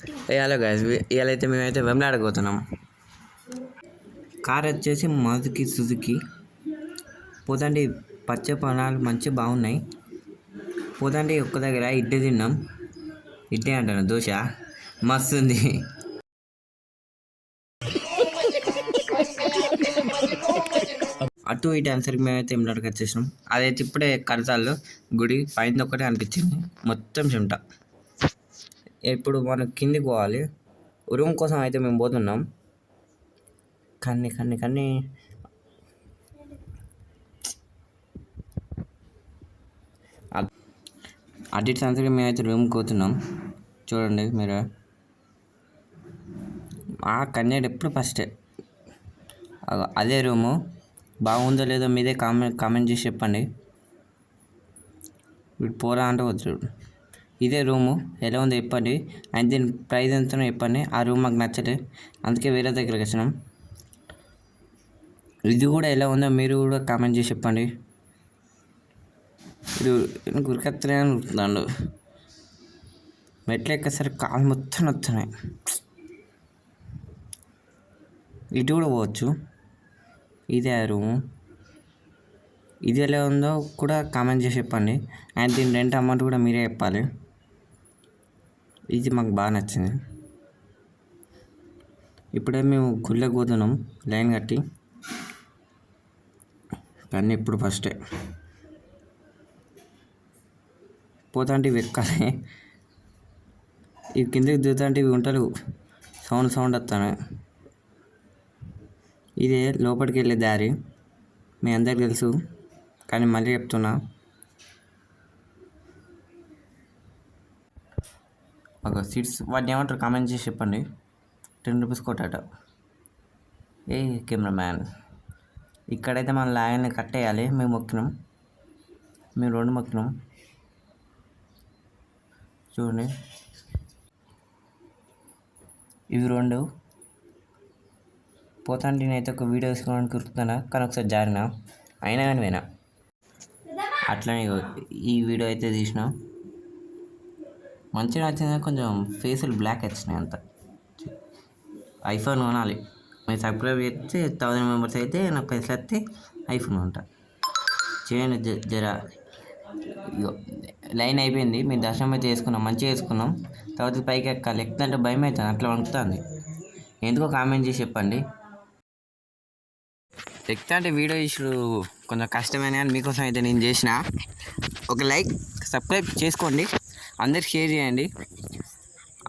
Hello guys, ఇవాళ అయితే మేమైతే వెమ్లాడకు పోతున్నాం. కార్ వచ్చేసి మారుతి సుజుకి. పోతండి పచ్చ పొలాలు మంచి బాగున్నాయి. పోతండి ఒక్క దగ్గర ఇడ్లీ తిన్నాం. ఇడ్లీ అంటాను, దోశ మస్తు ఉంది. అటు ఇటు ఆన్సర్కి మేమైతే వెమ్లాడకు వచ్చేసినాం. అదైతే ఇప్పుడే కడతాల్లో గుడి పైన ఒక్కటే అనిపించింది, మొత్తం చెమట. ఇప్పుడు మనం కిందికి పోవాలి. రూమ్ కోసం అయితే మేము పోతున్నాం. కన్ని అటు సంతకి మేమైతే రూమ్కి పోతున్నాం. చూడండి మీరు, ఆ కన్యాడు ఎప్పుడు ఫస్టే. అదే రూము బాగుందో లేదో మీదే కామెంట్ చేసి చెప్పండి. వీడు పోరా అంటే వచ్చాడు. ఇదే రూము ఎలా ఉందో చెప్పండి. అండ్ దీని ప్రైస్ ఎంతనో చెప్పండి. ఆ రూమ్ మాకు నచ్చలే, అందుకే వేరే దగ్గరికి వచ్చినాం. ఇది కూడా ఎలా ఉందో మీరు కూడా కామెంట్ చేసి చెప్పండి. ఇది గురికత్తలే అని ఉరుకుతున్నాడు. మెట్లు ఎక్కసరి కాలు మొత్తం వస్తున్నాయి. ఇటు కూడా పోవచ్చు. ఇదే రూము. ఇది ఎలా ఉందో కూడా కామెంట్ చేసి చెప్పండి. అండ్ దీని రెంట్ అమౌంట్ కూడా మీరే చెప్పాలి. ఇది మాకు బాగా నచ్చింది. ఇప్పుడే మేము గుళ్ళకి పోతున్నాం లైన్ కట్టి. కానీ ఇప్పుడు ఫస్టే పోతాంటే ఇవి ఎక్కాలి. ఇవి కిందకి దిగుతాంటే ఇవి గుంటలు సౌండ్ వస్తాను. ఇదే లోపలికి వెళ్ళే దారి, మీ అందరికి తెలుసు కానీ మళ్ళీ చెప్తున్నా. ఒక సీట్స్ వాటిని ఏమంటారు కామెంట్ చేసి చెప్పండి. 10 రూపీస్ కొట్టాట. ఏ కెమెరా మ్యాన్, ఇక్కడైతే మనం లైన్ని కట్టేయాలి. మేము మొక్కినాం, మేము 2 మొక్కినాం. చూడండి, ఇవి 2 పోతాంటే నేనైతే ఒక వీడియో తీసుకోవడానికి కురుకుతున్నా, కానీ ఒకసారి జారినా, అయినా కానీ పోయినా. అట్లనే ఈ వీడియో అయితే తీసిన. మంచిగా నచ్చింది. కొంచెం ఫేసులు బ్లాక్ వచ్చినాయి అంత. ఐఫోన్ కొనాలి. మీరు సబ్స్క్రైబ్ చేస్తే 1000 మెంబర్స్ అయితే నాకు పైసలు వస్తే ఐఫోన్ కొంటా. చేయండి జరా. లైన్ అయిపోయింది. మేము దర్శనం అయితే చేసుకున్నాం, మంచిగా చేసుకున్నాం. తర్వాత పైకి ఎక్కాలి. ఎక్కుతుంటే భయం అవుతుంది, అట్లా వణుకుతుంది. ఎందుకో కామెంట్ చేసి చెప్పండి. ఎక్కుతుంటే వీడియో తీసుడు కొంచెం కష్టమైన, కానీ మీకోసం అయితే నేను చేసిన. ఒక లైక్, సబ్స్క్రైబ్ చేసుకోండి, అందరికి షేర్ చేయండి.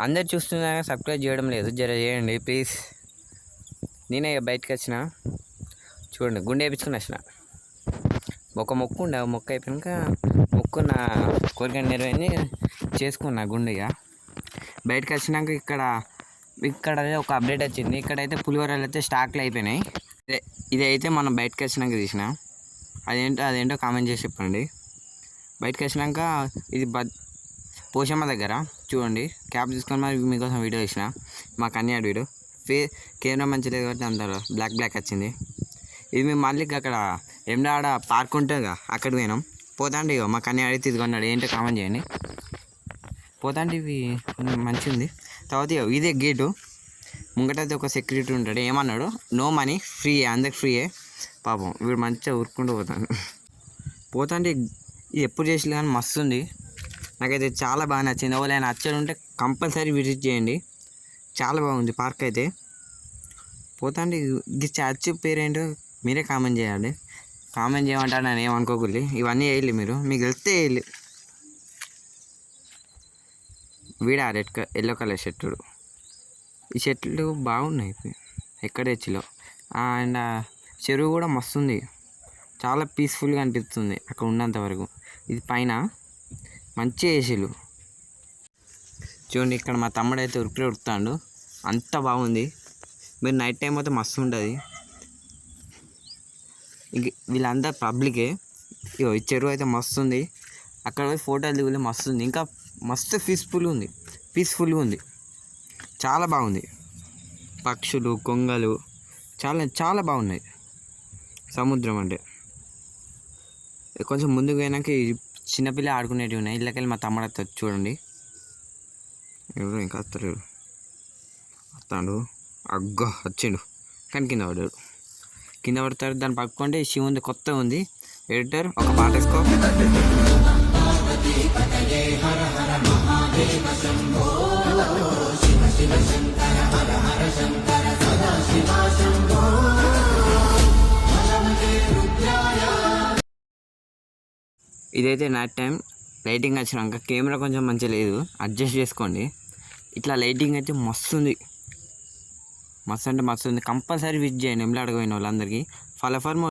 అందరు చూస్తున్నా సబ్స్క్రైబ్ చేయడం లేదు, జర చేయండి ప్లీజ్. నేనే బయటకు వచ్చిన, చూడండి గుండె వేయించుకుని వచ్చిన. ఒక మొక్కు ఉండే, మొక్క అయిపోయాక మొక్కున్న కోరిక నెరవేరి చేసుకున్నా గుండెగా. బయటకు వచ్చినాక ఇక్కడ ఒక అప్డేట్ వచ్చింది. ఇక్కడైతే పులిహోరలు అయితే స్టాక్లు అయిపోయినాయి. ఇది అయితే మనం బయటకు వచ్చినాక తీసిన. అదేంటో కామెంట్ చేసి చెప్పండి. బయటకు వచ్చినాక ఇది పోషమ్మ దగ్గర చూడండి. క్యాబ్ తీసుకొని మరి మీకోసం వీడియో తీసిన. మా కన్యాడు వీడియో కెమెరా మంచిది కాబట్టి అందరూ బ్లాక్ వచ్చింది. ఇది మేము మళ్ళీ అక్కడ ఆడ పార్క్ ఉంటుందిగా, అక్కడ పోయినాం. పోతాండి మా కన్యాడు అయితే తీసుకున్నాడు. ఏంటో కామెంట్ చేయండి. పోతాండి ఇవి మంచిగా ఉంది. తర్వాత ఇదే గేటు ముంగటైతే ఒక సెక్యూరిటీ ఉంటాడు. ఏమన్నాడు, నో మనీ, ఫ్రీ, అందరికి ఫ్రీయే. పాపం వీడు మంచిగా ఊరుకుంటూ పోతాండి. ఇది ఎప్పుడు చేసినా కానీ మస్తు ఉంది. నాకైతే చాలా బాగా నచ్చింది. ఎవరైనా నచ్చడు ఉంటే కంపల్సరీ విజిట్ చేయండి. చాలా బాగుంది పార్క్ అయితే. పోతాండి ఇది చర్చ్ పేరేంటో మీరే కామెంట్ చేయాలి. కామెంట్ చేయమంటారు, నేను ఏమనుకోకూడదు. ఇవన్నీ వేయాలి, మీకు వెళ్తే వేయాలి. వీడా ఎల్లో కలర్ షర్టుడు. ఈ చెట్లు బాగున్నాయి. ఎక్కడ తెచ్చిలో. అండ్ చెరువు కూడా మస్తు ఉంది, చాలా పీస్ఫుల్గా అనిపిస్తుంది అక్కడ ఉన్నంత వరకు. ఇది పైన మంచి ఏసీలు. చూడండి, ఇక్కడ మా తమ్ముడు అయితే ఉరుకుతాడు. అంత బాగుంది. మీరు నైట్ టైం అయితే మస్తు ఉంటుంది. ఇంక వీళ్ళంతా పబ్లికే. ఈ చెరువు అయితే మస్తు ఉంది. అక్కడ పోయి ఫోటోలు దిగులే మస్తు ఉంది. ఇంకా మస్తు పీస్ఫుల్గా ఉంది. చాలా బాగుంది. పక్షులు, కొంగలు చాలా బాగున్నాయి. సముద్రం అంటే కొంచెం ముందుకు పోయినాక చిన్నపిల్ల ఆడుకునేటివి ఉన్నాయి. ఇళ్ళకెళ్ళి మా తమ్ముడు వస్తుంది చూడండి. ఎవరు ఇంకా వస్తలేరు. వస్తాడు. అగ్గో వచ్చిండు కానీ కింద పడ్డాడు. కింద పడతాడు. దాన్ని పట్టుకుంటే శివుంది కొత్తగా ఉంది. ఎడిటర్ ఒక పాట వేసుకో. ఇదైతే నైట్ టైం లైటింగ్ వచ్చినాక కెమెరా కొంచెం మంచిగా లేదు, అడ్జస్ట్ చేసుకోండి. ఇట్లా లైటింగ్ అయితే మస్తు ఉంది, మస్తు అంటే మస్తు ఉంది. కంపల్సరీ విజిట్ చేయండి. ఎమ్లాడకు పోయిన వాళ్ళందరికీ. Follow for more.